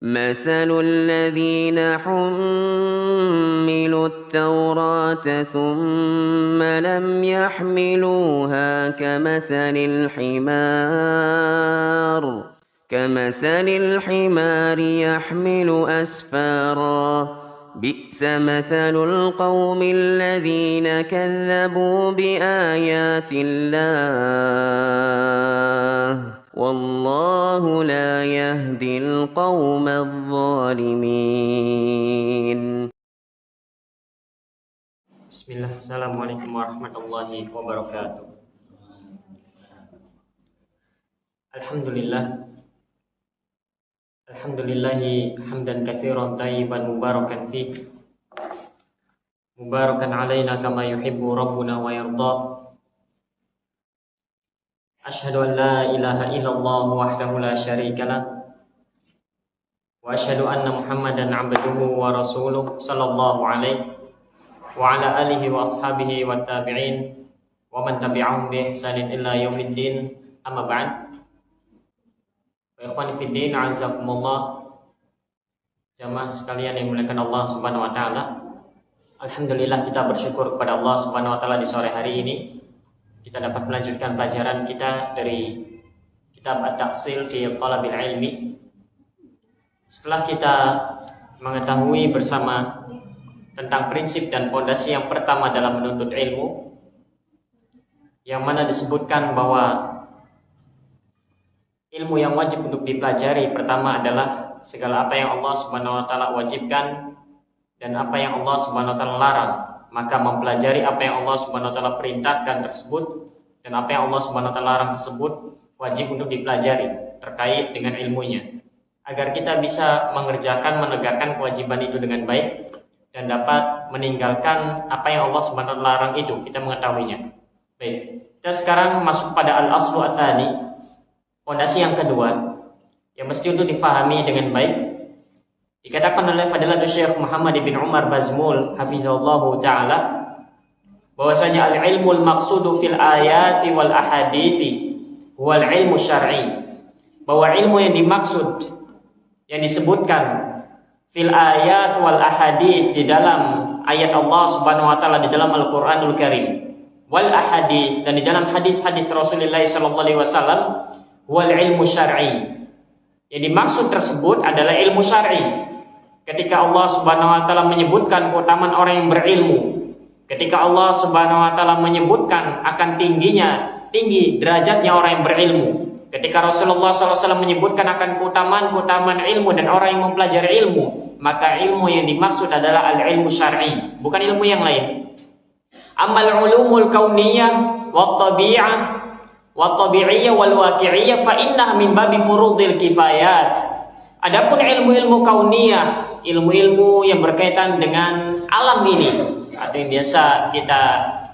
مثل الذين حملوا التوراة ثم لم يحملوها كمثل الحمار يحمل أسفارا بئس مثل القوم الذين كذبوا بآيات الله والله لا يهدي القوم الظالمين. Bismillah, Assalamualaikum warahmatullahi wabarakatuh. Alhamdulillahi hamdan katsiran thayyiban mubarakan fih, mubarakan alaina kama yuhibbu rabbuna wa yarda. Asyhadu an la ilaha illallah wahdahu la syarika lah, wa asyhadu anna Muhammadan abduhu wa rasuluh sallallahu alaihi wa ala alihi wa ashabihi wa tabi'in wa man tabi'ahum bi ihsanin illa yaumiddin. Amma ba'd. Wa ikhwani fid din, azakumullah. Jamaah sekalian yang dimuliakan Allah Subhanahu wa taala. Alhamdulillah, kita bersyukur kepada Allah Subhanahu wa taala di sore hari ini kita dapat melanjutkan pelajaran kita dari kitab At-Tahsil fi Thalabil Ilmi. Setelah kita mengetahui bersama tentang prinsip dan fondasi yang pertama dalam menuntut ilmu, yang mana disebutkan bahwa ilmu yang wajib untuk dipelajari pertama adalah segala apa yang Allah Subhanahu wa taala wajibkan dan apa yang Allah Subhanahu wa taala larang. Maka mempelajari apa yang Allah Subhanahu wa taala perintahkan tersebut dan apa yang Allah Subhanahu wa taala larang tersebut wajib untuk dipelajari terkait dengan ilmunya, agar kita bisa menegakkan kewajiban itu dengan baik dan dapat meninggalkan apa yang Allah Subhanahu wa taala larang itu, kita mengetahuinya. Baik, kita sekarang masuk pada al-aslu ats-tsani, fondasi yang kedua yang mesti untuk difahami dengan baik. Dikatakan oleh Fadilatul Syekh Muhammad bin Umar Bazmul hafizallahu taala bahwasanya al-ilmul maqsudu fil ayati wal ahadithi wal ilmu syar'i, bahwa ilmu yang dimaksud, yang disebutkan fil ayat wal ahadith, di dalam ayat Allah Subhanahu wa taala, di dalam Al-Qur'anul Karim, wal ahadith, dan di dalam hadis-hadis Rasulullah sallallahu alaihi wasallam, wal ilmu syar'i. Yang dimaksud tersebut adalah ilmu syar'i. Ketika Allah Subhanahu wa taala menyebutkan keutamaan orang yang berilmu, ketika Allah Subhanahu wa taala menyebutkan akan tinggi derajatnya orang yang berilmu, ketika Rasulullah SAW menyebutkan akan keutamaan ilmu dan orang yang mempelajari ilmu, maka ilmu yang dimaksud adalah al-ilmu syar'i, bukan ilmu yang lain. Amal ulumul kauniyah wat tabi'iyah wal waqi'iyah fa innaha min babi furudil kifayat. Adapun ilmu-ilmu kauniyah, ilmu-ilmu yang berkaitan dengan alam ini, atau yang biasa kita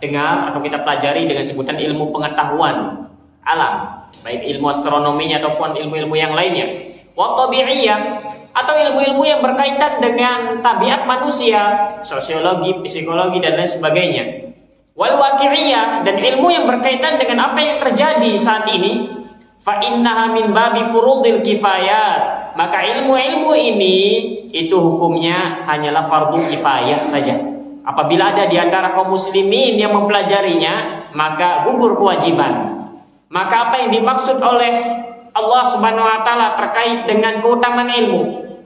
dengar atau kita pelajari dengan sebutan ilmu pengetahuan alam, baik ilmu astronominya ataupun ilmu-ilmu yang lainnya. Wa tabi'iyah, atau ilmu-ilmu yang berkaitan dengan tabiat manusia, sosiologi, psikologi dan lain sebagainya. Wal waqi'iyah, dan ilmu yang berkaitan dengan apa yang terjadi saat ini. Fa innaha min babi furudil kifayat, maka ilmu-ilmu ini itu hukumnya hanyalah fardu kifayah saja. Apabila ada di antara kaum muslimin yang mempelajarinya, maka gugur kewajiban. Maka apa yang dimaksud oleh Allah Subhanahu wa taala terkait dengan keutamaan ilmu,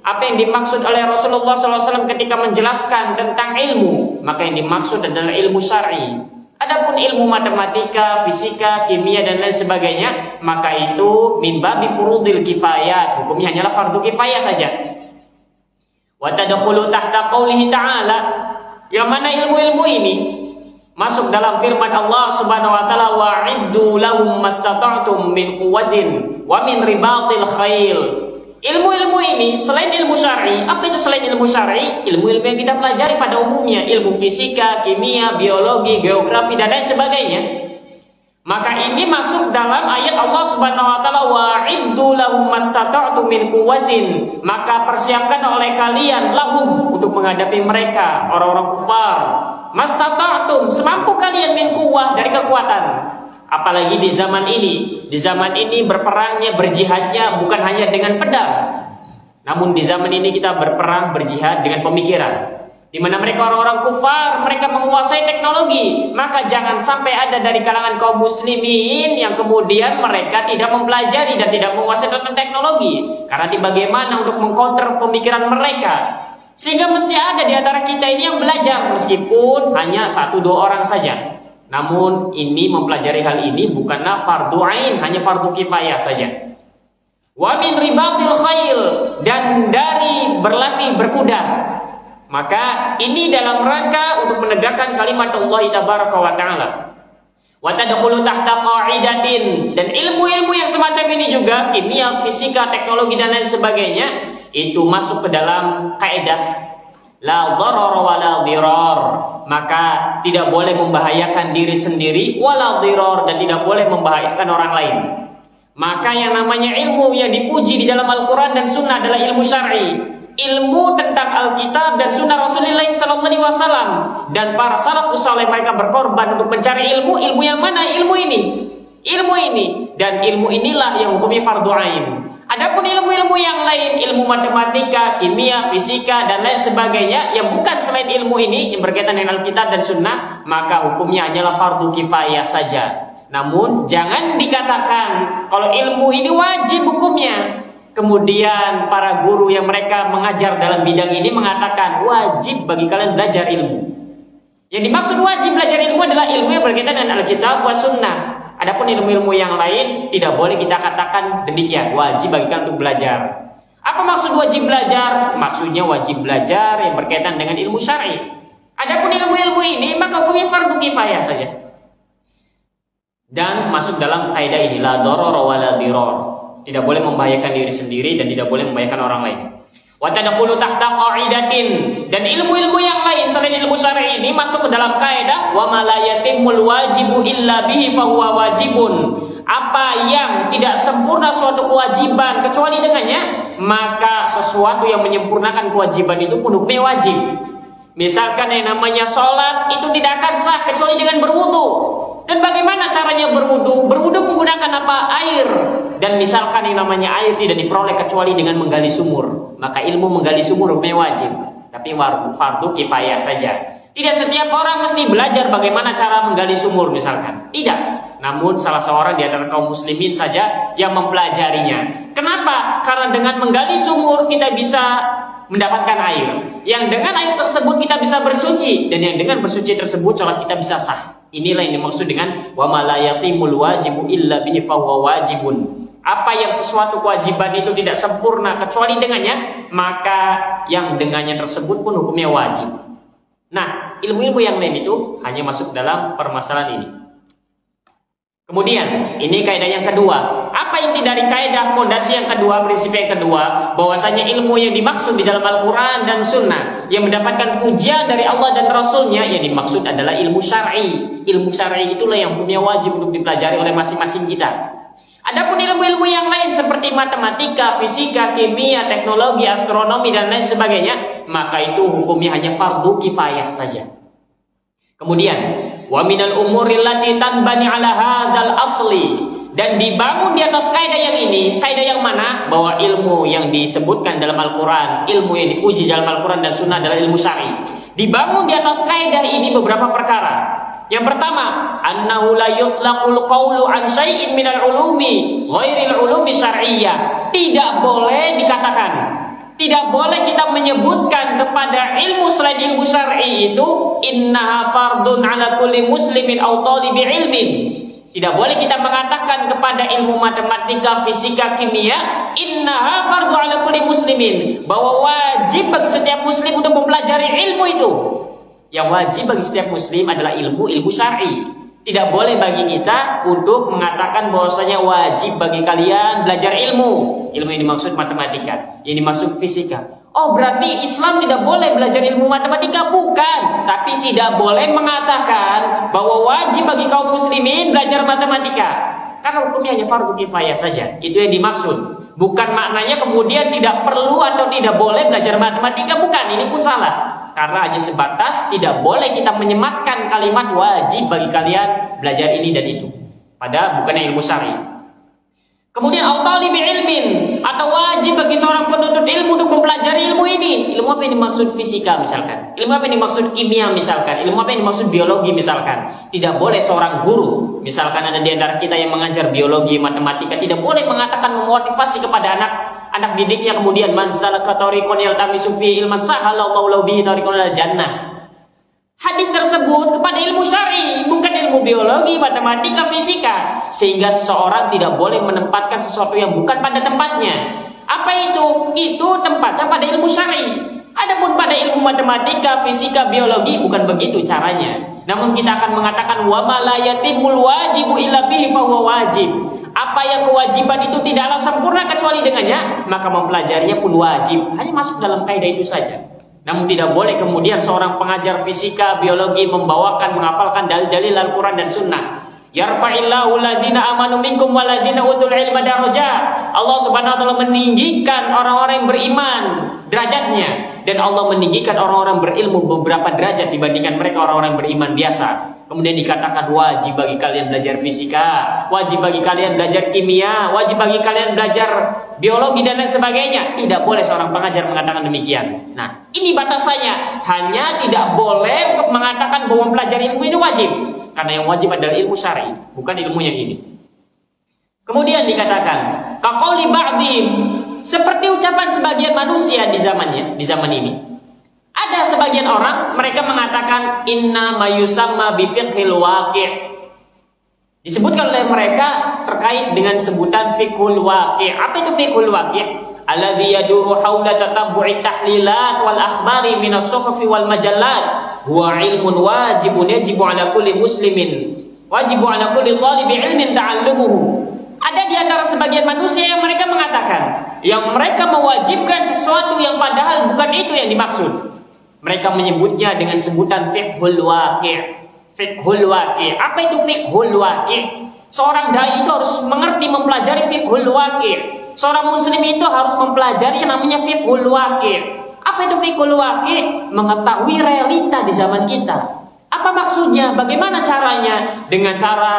apa yang dimaksud oleh Rasulullah SAW ketika menjelaskan tentang ilmu, maka yang dimaksud adalah ilmu syar'i. Adapun ilmu matematika, fisika, kimia dan lain sebagainya, maka itu min babi furudil kifayat, hukumnya hanyalah fardu kifayah saja. Wa tadkhulu tahta qoulihi ta'ala, yang mana ilmu-ilmu ini masuk dalam firman Allah Subhanahu wa taala, wa'iddu lahum mastata'tum min quwwatin wa min ribatil khail. Ilmu-ilmu ini selain ilmu syar'i, apa itu selain ilmu syar'i? Ilmu-ilmu yang kita pelajari pada umumnya, ilmu fisika, kimia, biologi, geografi dan lain sebagainya. Maka ini masuk dalam ayat Allah Subhanahu wa taala, wa'iddu lahum mastata'tum min quwwatin, maka persiapkan oleh kalian lahum, untuk menghadapi mereka orang-orang kufar, mastata'tum, semampu kalian, min quwwah, dari kekuatan. Apalagi di zaman ini berperangnya, berjihadnya bukan hanya dengan pedang, Namun di zaman ini kita berperang, berjihad dengan pemikiran. Di mana mereka orang-orang kufar, mereka menguasai teknologi. Maka jangan sampai ada dari kalangan kaum muslimin yang kemudian mereka tidak mempelajari dan tidak menguasai tentang teknologi. Karena di bagaimana untuk mengcounter pemikiran mereka. Sehingga mesti ada di antara kita ini yang belajar, meskipun hanya 1-2 orang saja. Namun ini mempelajari hal ini bukanlah fardu ain, hanya fardu kifayah saja. Wa min ribatil khail, dan dari berlatih berkuda. Maka ini dalam rangka untuk menegakkan kalimat Allah tabaraka wa taala. Wa tadkhulu tahta qa'idatin, dan ilmu-ilmu yang semacam ini juga, kimia, fisika, teknologi dan lain sebagainya, itu masuk ke dalam kaidah la dharar wa la dhirar. Maka tidak boleh membahayakan diri sendiri, wala dhirar, dan tidak boleh membahayakan orang lain. Maka yang namanya ilmu yang dipuji di dalam Al-Quran dan Sunnah adalah ilmu syar'i. Ilmu tentang Alkitab dan Sunnah Rasulullah SAW, dan para salafus saleh mereka berkorban untuk mencari ilmu. Ilmu yang mana? Ilmu ini. Ilmu ini, dan ilmu inilah yang hukumnya fardu ain. Adapun ilmu-ilmu yang lain, ilmu matematika, kimia, fisika dan lain sebagainya yang bukan selain ilmu ini yang berkaitan dengan Alkitab dan Sunnah, maka hukumnya hanyalah fardu kifayah saja. Namun jangan dikatakan kalau ilmu ini wajib hukumnya. Kemudian para guru yang mereka mengajar dalam bidang ini mengatakan wajib bagi kalian belajar ilmu. Yang dimaksud wajib belajar ilmu adalah ilmu yang berkaitan dengan Alkitab wa Sunnah. Adapun ilmu-ilmu yang lain tidak boleh kita katakan demikian, wajib bagi kalian untuk belajar. Apa maksud wajib belajar? Maksudnya wajib belajar yang berkaitan dengan ilmu syar'i. Adapun ilmu-ilmu ini maka hukumnya fardu kifayah saja. Dan masuk dalam kaidah ini la dharar wa la dhirar. Tidak boleh membahayakan diri sendiri dan tidak boleh membahayakan orang lain. Wa tadkhulu tahta qa'idatin, dan ilmu-ilmu yang lain selain ilmu syar'i ini masuk ke dalam kaidah wa ma la yatimul wajibu illa bihi fa huwa wajibun. Apa yang tidak sempurna suatu kewajiban kecuali dengannya, maka sesuatu yang menyempurnakan kewajiban itu pun hukumnya wajib. Misalkan yang namanya sholat itu tidak akan sah kecuali dengan berwudu. Dan bagaimana caranya berwudu? Berwudu menggunakan apa? Air. Dan misalkan yang namanya air tidak diperoleh kecuali dengan menggali sumur, maka ilmu menggali sumur hukumnya wajib. Tapi fardu kifayah saja. Tidak setiap orang mesti belajar bagaimana cara menggali sumur misalkan. Tidak. Namun salah seorang di antara kaum muslimin saja yang mempelajarinya. Kenapa? Karena dengan menggali sumur kita bisa mendapatkan air. Yang dengan air tersebut kita bisa bersuci, dan yang dengan bersuci tersebut sholat kita bisa sah. Inilah yang dimaksud dengan wa ma la yatimul wajibu illa bihi fa huwa wajibun. Apa yang sesuatu kewajiban itu tidak sempurna kecuali dengannya, maka yang dengannya tersebut pun hukumnya wajib. Nah, ilmu-ilmu yang lain itu hanya masuk dalam permasalahan ini. Kemudian, ini kaidah yang kedua. Apa inti dari kaidah fondasi yang kedua, prinsip yang kedua? Bahwasanya ilmu yang dimaksud di dalam Al-Quran dan Sunnah yang mendapatkan pujian dari Allah dan Rasulnya, yang dimaksud adalah ilmu syar'i. Ilmu syar'i itulah yang hukumnya wajib untuk dipelajari oleh masing-masing kita. Adapun ilmu-ilmu yang lain seperti matematika, fisika, kimia, teknologi, astronomi dan lain sebagainya, maka itu hukumnya hanya fardu kifayah saja. Kemudian, wa minal umuril lati tanbani ala hadzal asli, dan dibangun di atas kaidah yang ini. Kaidah yang mana? Bahwa ilmu yang disebutkan dalam Al-Quran, ilmu yang diuji dalam Al-Quran dan Sunnah adalah ilmu syar'i. Dibangun di atas kaidah ini beberapa perkara. Yang pertama, annahu la yutlaqul qawlu an syai'in minal ulumi ghairil ulumi syar'iyyah. Tidak boleh dikatakan, tidak boleh kita menyebutkan kepada ilmu selain ilmu syar'i itu innaha fardun ala kulli muslimin aw talibi ilmin. Tidak boleh kita mengatakan kepada ilmu matematika, fisika, kimia innaha fardu ala kulli muslimin, bahwa wajib bagi setiap muslim untuk mempelajari ilmu itu. Yang wajib bagi setiap muslim adalah ilmu syar'i. Tidak boleh bagi kita untuk mengatakan bahwasanya wajib bagi kalian belajar ilmu. Ilmu yang dimaksud matematika, yang dimaksud fisika. Oh, berarti Islam tidak boleh belajar ilmu matematika? Bukan. Tapi tidak boleh mengatakan bahwa wajib bagi kaum muslimin belajar matematika. Karena hukumnya hanya fardu kifayah saja. Itu yang dimaksud. Bukan maknanya kemudian tidak perlu atau tidak boleh belajar matematika. Bukan, ini pun salah. Karena hanya sebatas tidak boleh kita menyematkan kalimat wajib bagi kalian belajar ini dan itu. Padahal bukannya ilmu syar'i. Kemudian au talibi ilmin, atau Atau wajib bagi seorang penuntut ilmu untuk mempelajari ilmu ini. Ilmu apa yang dimaksud fisika misalkan? Ilmu apa yang dimaksud kimia misalkan? Ilmu apa yang dimaksud biologi misalkan? Tidak boleh seorang guru, misalkan ada di antara kita yang mengajar biologi, matematika, tidak boleh mengatakan memotivasi kepada anak didiknya kemudian man salaka tariqan yaltamisu fihi ilman sahalallahu lahu bihi tariqan ilal jannah. Hadis tersebut kepada ilmu syar'i, bukan ilmu biologi, matematika, fisika. Sehingga seseorang tidak boleh menempatkan sesuatu yang bukan pada tempatnya. Apa itu? Itu tempatnya pada ilmu syar'i. Adapun pada ilmu matematika, fisika, biologi bukan begitu caranya. Namun kita akan mengatakan wa ma la yatimul wajibu illa bihi fahuwa wajib. Apa yang kewajiban itu tidaklah sempurna kecuali dengannya, maka mempelajarinya pun wajib. Hanya masuk dalam kaidah itu saja. Namun tidak boleh kemudian seorang pengajar fisika, biologi menghafalkan dalil-dalil Al-Quran dan Sunnah. Yarfa'illahu alladhina amanu minkum walladhina utul ilma darajat. Allah Subhanahu wa taala meninggikan orang-orang yang beriman derajatnya, dan Allah meninggikan orang-orang berilmu beberapa derajat dibandingkan mereka orang-orang beriman biasa. Kemudian dikatakan wajib bagi kalian belajar fisika, wajib bagi kalian belajar kimia, wajib bagi kalian belajar biologi dan lain sebagainya. Tidak boleh seorang pengajar mengatakan demikian. Nah, ini batasannya. Hanya tidak boleh untuk mengatakan bahwa mempelajari ilmu ini wajib. Karena yang wajib adalah ilmu syar'i, bukan ilmu yang ini. Kemudian dikatakan, kaqauli ba'dihim, seperti ucapan sebagian manusia di zaman ini. Ada sebagian orang, mereka mengatakan inna mayusamma bifiqhil waqi'. Disebutkan oleh mereka terkait dengan sebutan fiqhul waqi'. Apa itu fiqhul waqi'? Alladhi yaduru hawla tatabbu'i tahlilat wal akhbari minas suhufi wal majallat. Huwa ilmun wajibun yajibu ala kulli muslimin. Wajibu ala kulli talibi ilmin ta'allumuhu. Ada di antara sebagian manusia yang mereka mengatakan, yang mereka mewajibkan sesuatu yang padahal bukan itu yang dimaksud. Mereka menyebutnya dengan sebutan fiqhul waqi'. Fiqhul waqi'. Apa itu fiqhul waqi'? Seorang dai itu harus mengerti mempelajari fiqhul waqi'. Seorang muslim itu harus mempelajari yang namanya fiqhul waqi'. Apa itu fiqhul waqi'? Mengetahui realita di zaman kita. Apa maksudnya? Bagaimana caranya? Dengan cara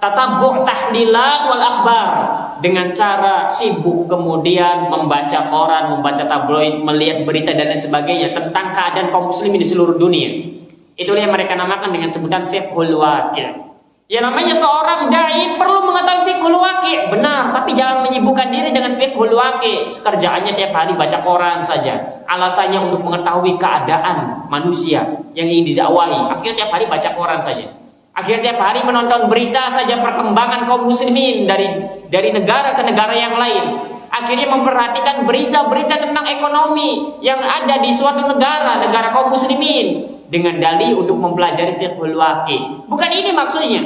tatabbu' tahlilat wal akhbar. Dengan cara sibuk kemudian membaca koran, membaca tabloid, melihat berita dan lain sebagainya tentang keadaan kaum muslimin di seluruh dunia. Itulah yang mereka namakan dengan sebutan fiqhul waqi'. Ya namanya seorang dai perlu mengetahui fiqhul waqi', benar, tapi jangan menyibukkan diri dengan fiqhul waqi'. Kerjaannya tiap hari baca koran saja. Alasannya untuk mengetahui keadaan manusia yang ingin didakwahi. Akhirnya tiap hari baca koran saja. Akhirnya tiap hari menonton berita saja perkembangan kaum muslimin dari negara ke negara yang lain. Akhirnya memperhatikan berita-berita tentang ekonomi yang ada di suatu negara kaum muslimin dengan dalih untuk mempelajari fiqhul waqi'. Bukan ini maksudnya.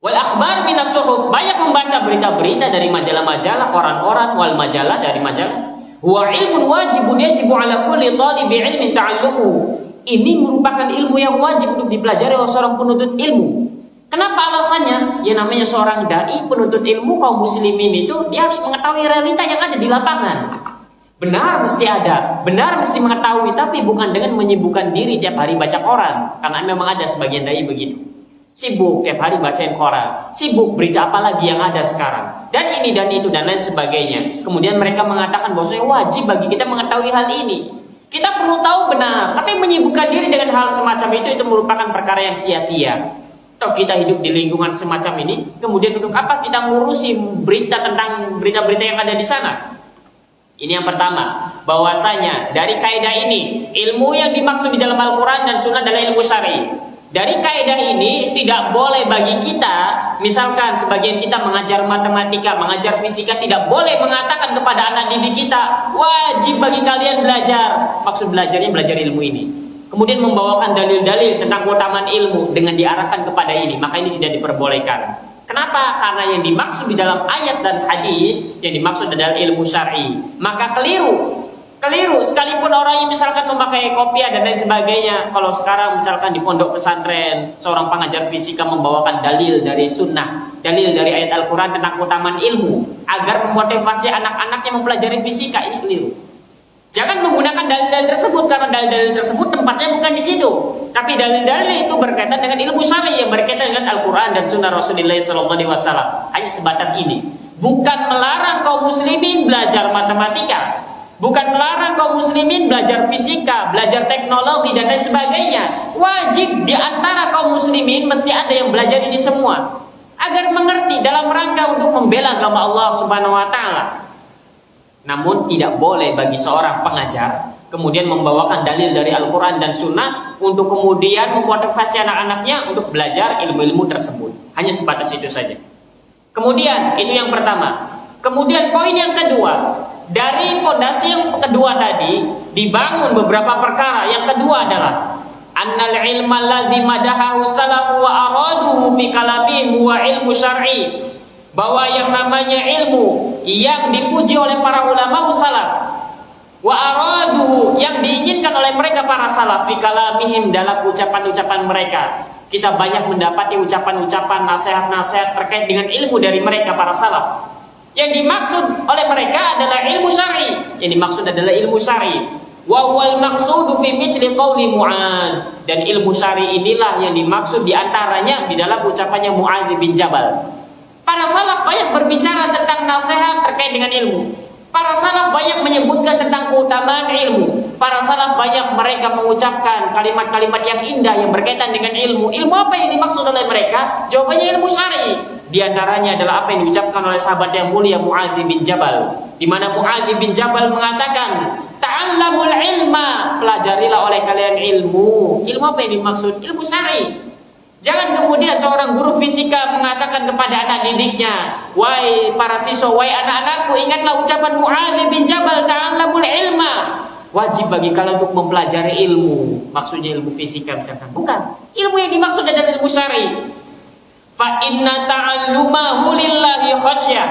Wal akhbar minas suhuf, banyak membaca berita-berita dari majalah-majalah, koran-koran, wal majalah dari majalah. Huwa ilmun wajibun yajibu ala kulli talibi ilmin ta'allumuhu. Ini merupakan ilmu yang wajib untuk dipelajari oleh seorang penuntut ilmu. Kenapa alasannya? Ya namanya seorang dai, penuntut ilmu, kaum muslimin itu dia harus mengetahui realita yang ada di lapangan. Benar mesti ada, benar mesti mengetahui, tapi bukan dengan menyibukkan diri tiap hari baca koran. Karena memang ada sebagian dai begitu. Sibuk tiap hari bacain koran, sibuk berita apa lagi yang ada sekarang, dan ini dan itu dan lain sebagainya. Kemudian mereka mengatakan bahwa wajib bagi kita mengetahui hal ini. Kita perlu tahu benar, tapi menyibukkan diri dengan hal semacam itu merupakan perkara yang sia-sia. Atau kita hidup di lingkungan semacam ini, kemudian untuk apa kita ngurusi berita tentang berita-berita yang ada di sana? Ini yang pertama, bahwasanya dari kaidah ini, ilmu yang dimaksud di dalam Al-Quran dan Sunnah adalah ilmu syar'i. Dari kaidah ini tidak boleh bagi kita, misalkan sebagian kita mengajar matematika, mengajar fisika, tidak boleh mengatakan kepada anak didik kita, wajib bagi kalian belajar. Maksud belajarnya belajar ilmu ini. Kemudian membawakan dalil-dalil tentang keutamaan ilmu dengan diarahkan kepada ini, maka ini tidak diperbolehkan. Kenapa? Karena yang dimaksud di dalam ayat dan hadis, yang dimaksud adalah ilmu syar'i. Maka keliru, sekalipun orang yang misalkan memakai kopiah dan lain sebagainya. Kalau sekarang misalkan di pondok pesantren, seorang pengajar fisika membawakan dalil dari sunnah, dalil dari ayat Al-Quran tentang keutamaan ilmu, agar memotivasi anak-anaknya mempelajari fisika, ini keliru. Jangan menggunakan dalil-dalil tersebut, karena dalil-dalil tersebut tempatnya bukan di situ. Tapi dalil-dalil itu berkaitan dengan ilmu syar'i yang berkaitan dengan Al-Quran dan Sunnah Rasulullah SAW. Hanya sebatas ini. bukan melarang kaum muslimin belajar matematika, bukan melarang kaum muslimin belajar fisika, belajar teknologi dan lain sebagainya. Wajib di antara kaum muslimin mesti ada yang belajar ini semua agar mengerti dalam rangka untuk membela agama Allah Subhanahu wa taala. Namun tidak boleh bagi seorang pengajar kemudian membawakan dalil dari Al-Quran dan Sunnah untuk kemudian memotivasi anak-anaknya untuk belajar ilmu-ilmu tersebut. Hanya sebatas itu saja. Kemudian itu yang pertama. Kemudian poin yang kedua, dari pondasi yang kedua tadi dibangun beberapa perkara. Yang kedua adalah annal ilma alladzi madahahu salafu wa araduhu fi kalamihim huwa ilmu syar'i. Bahwa yang namanya ilmu yang dipuji oleh para ulama salaf wa araduhu yang diinginkan oleh mereka para salaf fi kalamihim dalam ucapan-ucapan mereka. Kita banyak mendapati ucapan-ucapan nasihat-nasihat terkait dengan ilmu dari mereka para salaf. Yang dimaksud oleh mereka adalah ilmu syar'i. Yang dimaksud adalah ilmu syar'i. Wa wal maqsudu fi mithli qauli Mu'adz. Dan ilmu syar'i inilah yang dimaksud di antaranya di dalam ucapannya Mu'adz bin Jabal. Para salaf banyak berbicara tentang nasihat terkait dengan ilmu. Para salaf banyak menyebutkan tentang keutamaan ilmu. Para salaf banyak mereka mengucapkan kalimat-kalimat yang indah yang berkaitan dengan ilmu. Ilmu apa yang dimaksud oleh mereka? Jawabannya ilmu syar'i. Di antaranya adalah apa yang diucapkan oleh sahabat yang mulia Mu'adz bin Jabal, di mana Mu'adz bin Jabal mengatakan, "Ta'allamul ilma," pelajarilah oleh kalian ilmu. Ilmu apa yang dimaksud? Ilmu syar'i. Jangan kemudian seorang guru fisika mengatakan kepada anak didiknya, "Wahai para siswa, wahai anak-anakku, ingatlah ucapan Mu'adz bin Jabal, ta'allamul ilma." Wajib bagi kalian untuk mempelajari ilmu. Maksudnya ilmu fisika misalkan. Bukan. Ilmu yang dimaksud adalah ilmu syar'i. Fa inna ta'allumahu lillahi khasyah.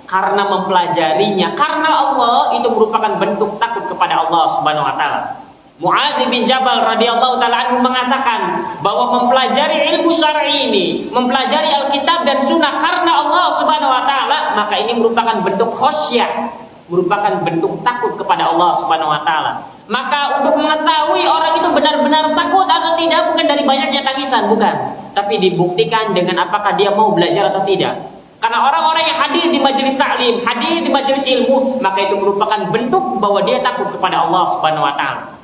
Karena mempelajarinya karena Allah itu merupakan bentuk takut kepada Allah Subhanahu wa taala. Mu'adz bin Jabal radhiyallahu taala anhu mengatakan bahwa mempelajari ilmu syar'i ini, mempelajari Alkitab dan Sunnah karena Allah Subhanahu wa taala, maka ini merupakan bentuk khasyah, merupakan bentuk takut kepada Allah Subhanahu wa taala. Maka untuk mengetahui orang itu benar-benar takut atau tidak bukan dari banyaknya tangisan, bukan, tapi dibuktikan dengan apakah dia mau belajar atau tidak. Karena orang-orang yang hadir di majelis taklim, hadir di majelis ilmu, maka itu merupakan bentuk bahwa dia takut kepada Allah Subhanahu wa taala.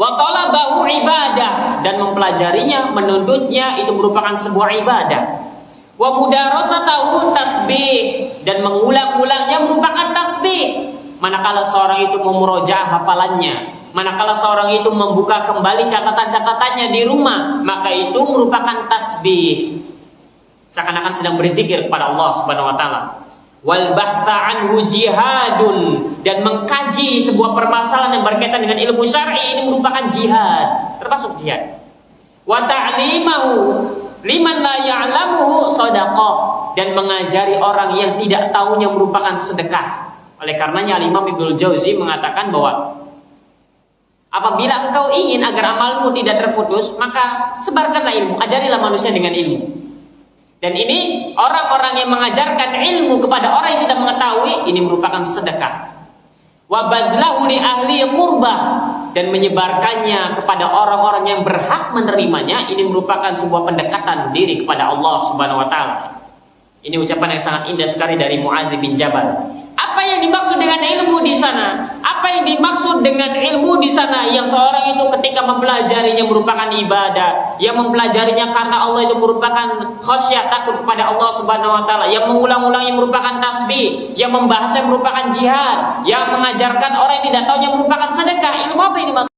Wa talabahu ibadah, dan mempelajarinya, menuntutnya itu merupakan sebuah ibadah. Wa mudarasatahu tasbih, dan mengulang-ulangnya merupakan tasbih. Manakala seorang itu memurojaah hafalannya, manakala seorang itu membuka kembali catatan-catatannya di rumah, maka itu merupakan tasbih. Seakan-akan sedang berzikir kepada Allah Subhanahu wa taala. Wal bahtha anhu jihadun, dan mengkaji sebuah permasalahan yang berkaitan dengan ilmu syar'i ini merupakan jihad, termasuk jihad. Wa ta'limahu liman la ya'lamuhu shadaqah, dan mengajari orang yang tidak tahunya merupakan sedekah. Oleh karenanya Imam Ibnu Jauzi mengatakan bahwa apabila engkau ingin agar amalmu tidak terputus, maka sebarkanlah ilmu, ajarilah manusia dengan ilmu. Dan ini orang-orang yang mengajarkan ilmu kepada orang yang tidak mengetahui, ini merupakan sedekah. Wa badlahu li ahli qurbah, dan menyebarkannya kepada orang-orang yang berhak menerimanya, ini merupakan sebuah pendekatan diri kepada Allah Subhanahu wa taala. Ini ucapan yang sangat indah sekali dari Mu'adz bin Jabal. Apa yang dimaksud dengan ilmu di sana? Apa yang dimaksud dengan ilmu di sana? Yang seorang itu ketika mempelajarinya merupakan ibadah, yang mempelajarinya karena Allah itu merupakan khasyah, takut kepada Allah Subhanahu wa taala, yang mengulang-ulangnya merupakan tasbih, yang membahasnya merupakan jihad, yang mengajarkan orang yang tidak tahunya merupakan sedekah. Ilmu apa yang dimaksud?